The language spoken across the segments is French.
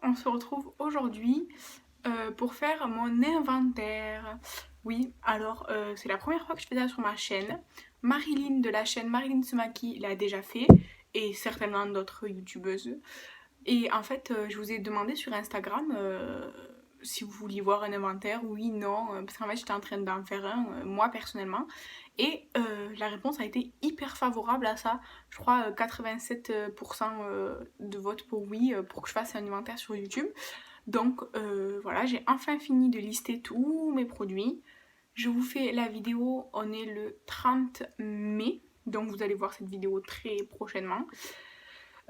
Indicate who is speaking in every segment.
Speaker 1: on se retrouve aujourd'hui pour faire mon inventaire. Oui, alors c'est la première fois que je fais ça sur ma chaîne. Marilyn de la chaîne Marilyn se maquille l'a déjà fait et certainement d'autres youtubeuses. Et en fait, je vous ai demandé sur Instagram si vous vouliez voir un inventaire, oui, non, parce qu'en fait j'étais en train d'en faire un, moi personnellement, et la réponse a été hyper favorable à ça. Je crois 87% de vote pour oui, pour que je fasse un inventaire sur YouTube. Donc voilà, j'ai enfin fini de lister tous mes produits. Je vous fais la vidéo, on est le 30 mai, donc vous allez voir cette vidéo très prochainement.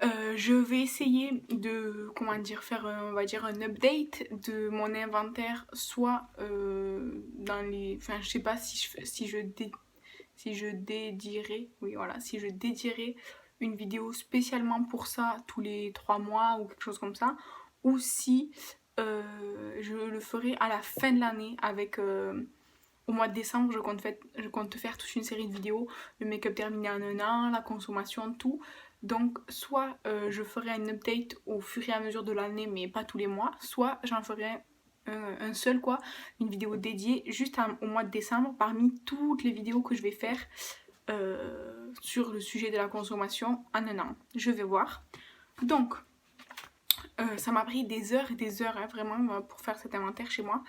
Speaker 1: Je vais essayer de, comment dire, faire, on va dire, un update de mon inventaire, soit dans les... Enfin, je sais pas si je dédierai, oui voilà, si je dédierai une vidéo spécialement pour ça tous les 3 mois ou quelque chose comme ça, ou si je le ferai à la fin de l'année avec... au mois de décembre, je compte faire toute une série de vidéos, le make-up terminé en un an, la consommation, tout. Donc, soit je ferai un update au fur et à mesure de l'année, mais pas tous les mois, soit j'en ferai un seul, quoi, une vidéo dédiée juste au mois de décembre, parmi toutes les vidéos que je vais faire sur le sujet de la consommation en un an. Je vais voir. Donc, ça m'a pris des heures et des heures, hein, vraiment, pour faire cet inventaire chez moi.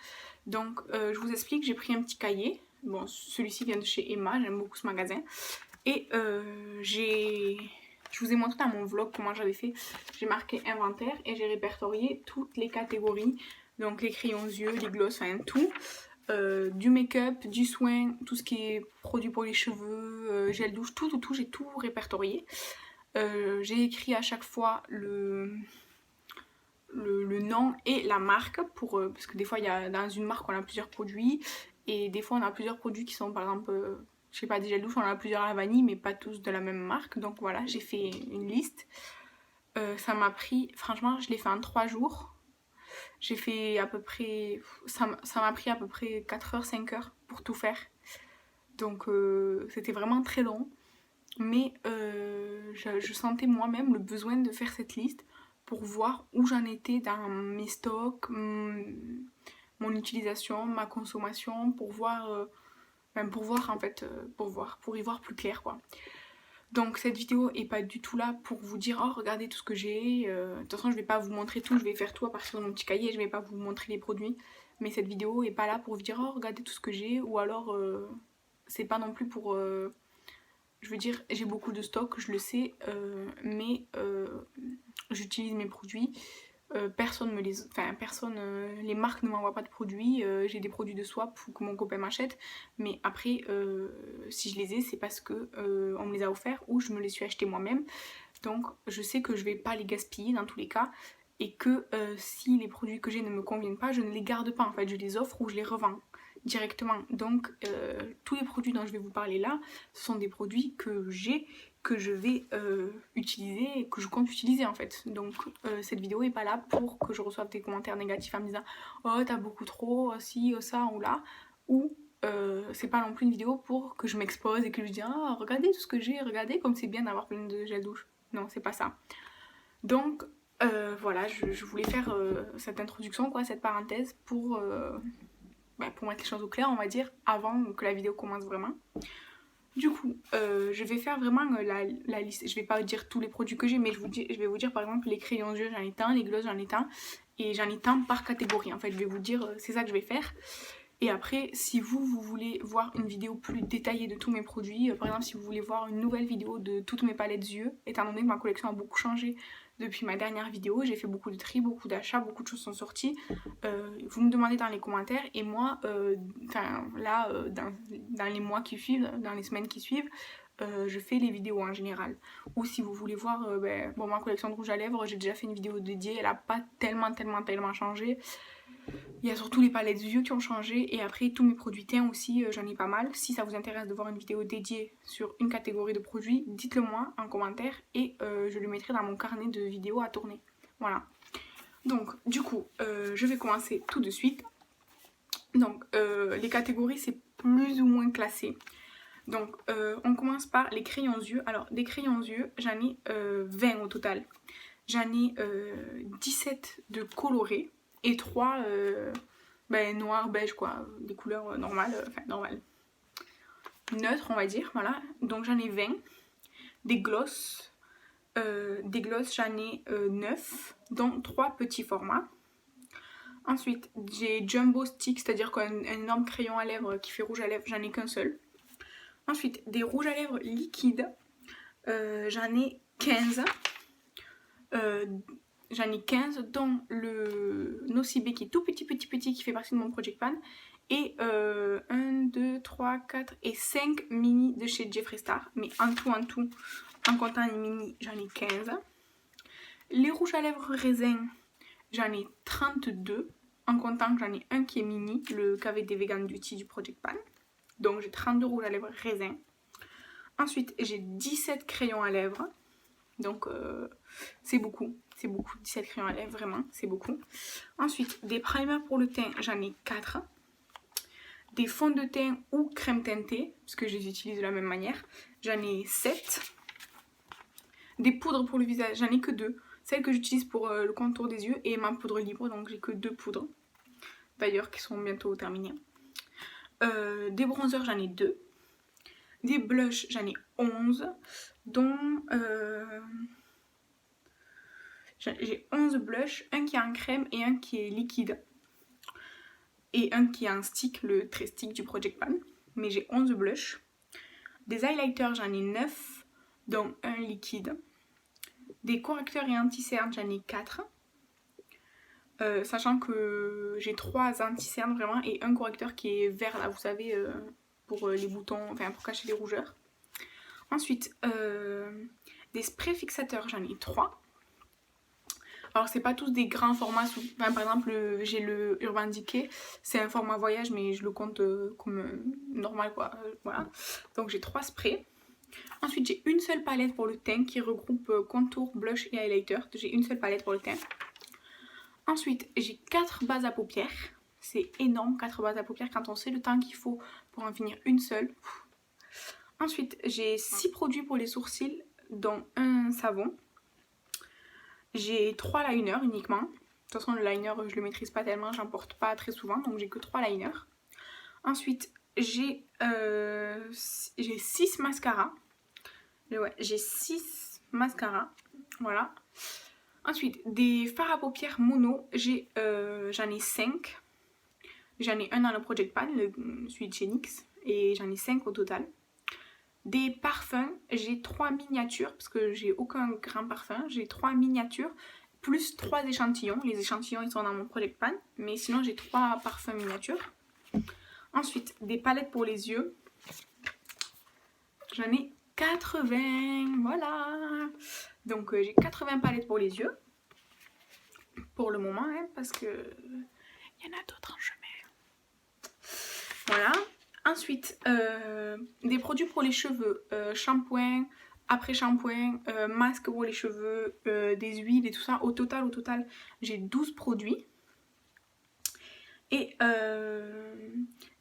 Speaker 1: Donc, je vous explique, j'ai pris un petit cahier. Bon, celui-ci vient de chez Emma, j'aime beaucoup ce magasin. Et je vous ai montré dans mon vlog comment j'avais fait. J'ai marqué inventaire et j'ai répertorié toutes les catégories. Donc, les crayons yeux, les glosses, enfin tout. Du make-up, du soin, tout ce qui est produit pour les cheveux, gel douche, tout, j'ai tout répertorié. J'ai écrit à chaque fois le nom et la marque pour, parce que des fois dans une marque on a plusieurs produits et des fois on a plusieurs produits qui sont par exemple je sais pas, des gels douche on en a plusieurs à la vanille mais pas tous de la même marque, donc voilà, j'ai fait une liste. Ça m'a pris, franchement je l'ai fait en 3 jours, j'ai fait à peu près, ça m'a pris à peu près 4 heures 5 heures pour tout faire, donc c'était vraiment très long, mais je sentais moi-même le besoin de faire cette liste pour voir où j'en étais dans mes stocks, mon utilisation, ma consommation, pour voir, pour voir en fait, pour y voir plus clair quoi. Donc cette vidéo est pas du tout là pour vous dire oh regardez tout ce que j'ai, de toute façon je vais pas vous montrer tout, je vais faire tout à partir de mon petit cahier, je vais pas vous montrer les produits, mais cette vidéo est pas là pour vous dire oh regardez tout ce que j'ai, ou alors c'est pas non plus pour... je veux dire, j'ai beaucoup de stock, je le sais, mais j'utilise mes produits. Personne me les... Enfin, personne... les marques ne m'envoient pas de produits. J'ai des produits de swap que mon copain m'achète. Mais après, si je les ai, c'est parce que on me les a offerts ou je me les suis achetés moi-même. Donc, je sais que je vais pas les gaspiller dans tous les cas. Et que si les produits que j'ai ne me conviennent pas, je ne les garde pas. En fait, je les offre ou je les revends directement. Donc, tous les produits dont je vais vous parler là, ce sont des produits que j'ai, que je vais utiliser et que je compte utiliser en fait. Donc cette vidéo est pas là pour que je reçoive des commentaires négatifs en me disant oh t'as beaucoup trop, si, ça ou là, ou c'est pas non plus une vidéo pour que je m'expose et que je dise ah regardez tout ce que j'ai, regardez comme c'est bien d'avoir plein de gel douche. Non, c'est pas ça. Donc voilà, je voulais faire cette introduction, quoi, cette parenthèse pour mettre les choses au clair, on va dire, avant que la vidéo commence vraiment. Du coup, je vais faire vraiment la liste. Je vais pas dire tous les produits que j'ai, mais je vais vous dire par exemple les crayons yeux, j'en ai tant, les glosses, j'en ai tant, et j'en ai tant par catégorie. En fait, je vais vous dire, c'est ça que je vais faire. Et après, si vous voulez voir une vidéo plus détaillée de tous mes produits, par exemple si vous voulez voir une nouvelle vidéo de toutes mes palettes yeux, étant donné que ma collection a beaucoup changé depuis ma dernière vidéo, j'ai fait beaucoup de tri, beaucoup d'achats, beaucoup de choses sont sorties, vous me demandez dans les commentaires et moi, dans les mois qui suivent, dans les semaines qui suivent, je fais les vidéos en général. Ou si vous voulez voir ma collection de rouge à lèvres, j'ai déjà fait une vidéo dédiée, elle a pas tellement changé. Il y a surtout les palettes yeux qui ont changé et après tous mes produits teints aussi, j'en ai pas mal. Si ça vous intéresse de voir une vidéo dédiée sur une catégorie de produits, dites-le moi en commentaire et je le mettrai dans mon carnet de vidéos à tourner. Voilà. Donc du coup, je vais commencer tout de suite. Donc les catégories c'est plus ou moins classé. Donc on commence par les crayons yeux. Alors des crayons yeux, j'en ai 20 au total. j'en ai 17 de colorés et 3 noir, beige quoi, des couleurs normales, enfin normales, neutres on va dire, voilà. Donc j'en ai 20. Des glosses j'en ai 9, dont 3 petits formats. Ensuite j'ai Jumbo Stick, c'est-à-dire qu'un énorme crayon à lèvres qui fait rouge à lèvres, j'en ai qu'un seul. Ensuite des rouges à lèvres liquides, j'en ai 15. J'en ai 15, dont le Nocibé qui est tout petit qui fait partie de mon Project Pan. Et 1, 2, 3, 4 et 5 mini de chez Jeffree Star. Mais en tout, en comptant les mini, j'en ai 15. Les rouges à lèvres raisin, j'en ai 32. En comptant que j'en ai un qui est mini, le KVD Vegan Duty du Project Pan. Donc j'ai 32 rouges à lèvres raisin. Ensuite j'ai 17 crayons à lèvres. Donc c'est beaucoup, 17 crayons à lèvres, vraiment, c'est beaucoup. Ensuite, des primers pour le teint, j'en ai 4. Des fonds de teint ou crème teintée, parce que je les utilise de la même manière, j'en ai 7. Des poudres pour le visage, j'en ai que 2. Celle que j'utilise pour le contour des yeux et ma poudre libre, donc j'ai que 2 poudres. D'ailleurs, qui sont bientôt terminées. Des bronzers, j'en ai 2. Des blushs, j'en ai 11, dont j'ai 11 blushs, un qui est en crème et un qui est liquide. Et un qui est en stick, le très stick du Project Pan. Mais j'ai 11 blushs. Des highlighters, j'en ai 9, dont un liquide. Des correcteurs et anti-cernes, j'en ai 4. Sachant que j'ai 3 anti-cernes vraiment et un correcteur qui est vert là, vous savez, pour les boutons, enfin pour cacher les rougeurs. Ensuite, des sprays fixateurs, j'en ai 3. Alors c'est pas tous des grands formats, enfin, par exemple j'ai le Urban Decay, c'est un format voyage mais je le compte comme normal quoi, voilà. Donc j'ai 3 sprays. Ensuite j'ai une seule palette pour le teint qui regroupe contour, blush et highlighter. J'ai une seule palette pour le teint. Ensuite j'ai 4 bases à paupières, c'est énorme 4 bases à paupières quand on sait le temps qu'il faut pour en finir une seule. Ensuite j'ai 6 produits pour les sourcils dont un savon. J'ai 3 liners uniquement. De toute façon le liner je le maîtrise pas tellement, j'en porte pas très souvent donc j'ai que 3 liners. Ensuite j'ai 6 mascaras. Ouais, j'ai 6 mascaras. Voilà. Ensuite des fards à paupières mono, j'en ai 5. J'en ai un dans le Project Pan, celui de chez NYX, et j'en ai 5 au total. Des parfums, j'ai 3 miniatures, parce que j'ai aucun grand parfum, j'ai 3 miniatures, plus 3 échantillons. Les échantillons ils sont dans mon Project Pan, mais sinon j'ai 3 parfums miniatures. Ensuite, des palettes pour les yeux. J'en ai 80, voilà. Donc j'ai 80 palettes pour les yeux. Pour le moment, hein, parce que il y en a d'autres en chemin. Voilà. Ensuite, des produits pour les cheveux, shampoing, après-shampoing, masque pour les cheveux, des huiles et tout ça. Au total, j'ai 12 produits. Et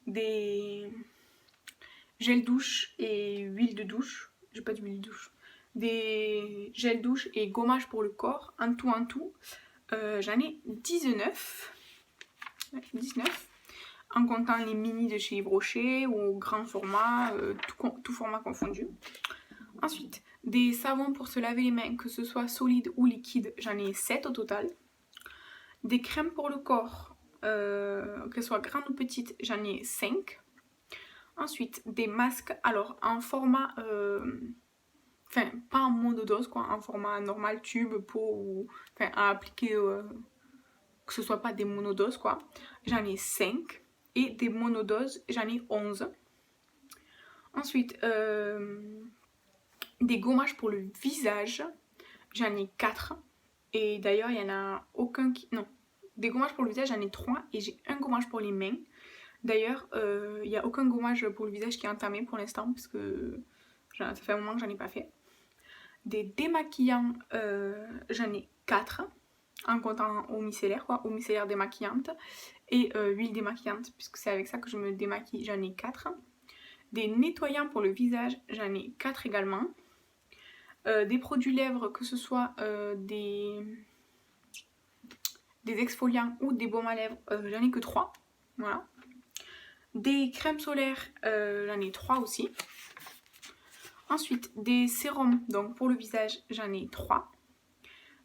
Speaker 1: des gels douche et huile de douche. J'ai pas d'huile de douche. Des gels douche et gommage pour le corps. En tout, j'en ai 19. 19. En comptant les mini de chez Yves Rocher ou au grand format, tout format confondu. Ensuite, des savons pour se laver les mains, que ce soit solide ou liquide, j'en ai 7 au total. Des crèmes pour le corps, qu'elles soient grandes ou petites, j'en ai 5. Ensuite, des masques, alors en format, enfin pas en monodose quoi, en format normal, tube, pot, ou enfin à appliquer, que ce soit pas des monodoses quoi, j'en ai 5. Et des monodoses, j'en ai 11. Ensuite, des gommages pour le visage, j'en ai 4. Et d'ailleurs, il n'y en a aucun qui... Non, des gommages pour le visage, j'en ai 3. Et j'ai un gommage pour les mains. D'ailleurs, il n'y a aucun gommage pour le visage qui est entamé pour l'instant, parce que ça fait un moment que j'en ai pas fait. Des démaquillants, j'en ai 4. En comptant eau micellaire, quoi, eau micellaire démaquillante. Et huile démaquillante, puisque c'est avec ça que je me démaquille, j'en ai 4. Des nettoyants pour le visage, j'en ai 4 également. Des produits lèvres, que ce soit des exfoliants ou des baumes à lèvres, j'en ai que 3. Voilà. Des crèmes solaires, j'en ai 3 aussi. Ensuite, des sérums, donc pour le visage, j'en ai 3.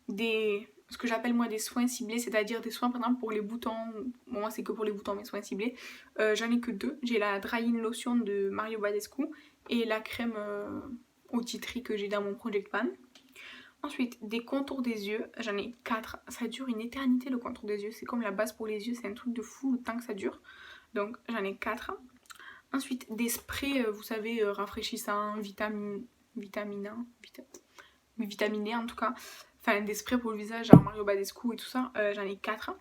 Speaker 1: Ce que j'appelle moi des soins ciblés, c'est-à-dire des soins par exemple pour les boutons. Bon, moi c'est que pour les boutons, mes soins ciblés. J'en ai que 2. J'ai la Dry-In Lotion de Mario Badescu et la crème au tea tree que j'ai dans mon Project Pan. Ensuite, des contours des yeux, j'en ai 4. Ça dure une éternité le contour des yeux, c'est comme la base pour les yeux, c'est un truc de fou le temps que ça dure. Donc j'en ai 4. Ensuite, des sprays, vous savez, rafraîchissants, vitaminés en tout cas. Enfin, des sprays pour le visage, genre Mario Badescu et tout ça, j'en ai 4.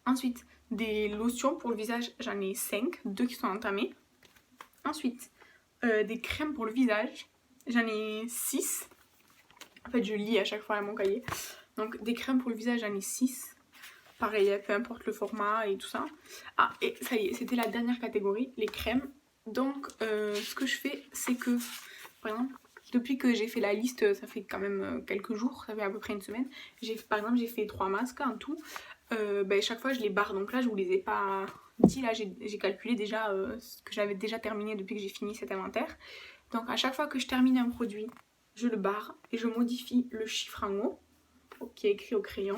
Speaker 1: Ensuite, des lotions pour le visage, j'en ai 5, 2 qui sont entamées. Ensuite, des crèmes pour le visage, j'en ai 6. En fait, je lis à chaque fois à mon cahier. Donc, des crèmes pour le visage, j'en ai 6. Pareil, peu importe le format et tout ça. Ah, et ça y est, c'était la dernière catégorie, les crèmes. Donc, ce que je fais, c'est que, par exemple, depuis que j'ai fait la liste, ça fait quand même quelques jours, ça fait à peu près une semaine. Par exemple, j'ai fait 3 masques en tout. Chaque fois, je les barre. Donc là, je vous les ai pas dit. Là, j'ai calculé déjà ce que j'avais déjà terminé depuis que j'ai fini cet inventaire. Donc, à chaque fois que je termine un produit, je le barre et je modifie le chiffre en haut qui est écrit au crayon.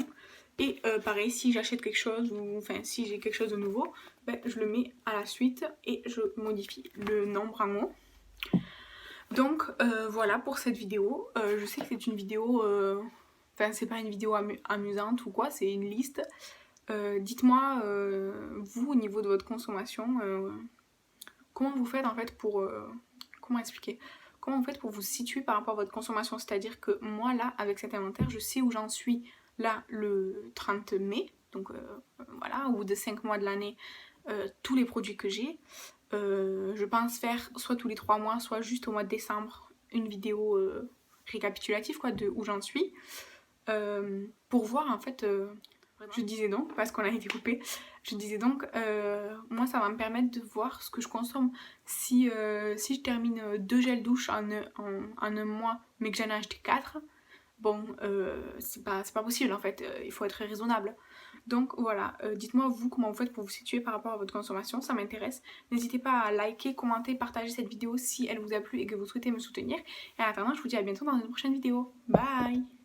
Speaker 1: Et pareil, si j'achète quelque chose ou enfin si j'ai quelque chose de nouveau, je le mets à la suite et je modifie le nombre en haut. Donc voilà pour cette vidéo. Je sais que c'est une vidéo, enfin c'est pas une vidéo amusante ou quoi, c'est une liste. Dites-moi, vous au niveau de votre consommation, comment vous faites en fait pour... comment expliquer ? Comment vous faites pour vous situer par rapport à votre consommation? C'est-à-dire que moi là, avec cet inventaire, je sais où j'en suis là le 30 mai. Donc voilà, au bout de 5 mois de l'année, tous les produits que j'ai. Je pense faire soit tous les 3 mois, soit juste au mois de décembre, une vidéo récapitulative quoi, de où j'en suis. Pour voir en fait... je disais donc, parce qu'on a été coupé, je disais donc, moi ça va me permettre de voir ce que je consomme. Si je termine 2 gels douche en un mois, mais que j'en ai acheté 4, bon, c'est pas possible en fait, il faut être raisonnable. Donc voilà, dites-moi vous comment vous faites pour vous situer par rapport à votre consommation, ça m'intéresse. N'hésitez pas à liker, commenter, partager cette vidéo si elle vous a plu et que vous souhaitez me soutenir. Et en attendant, je vous dis à bientôt dans une prochaine vidéo. Bye!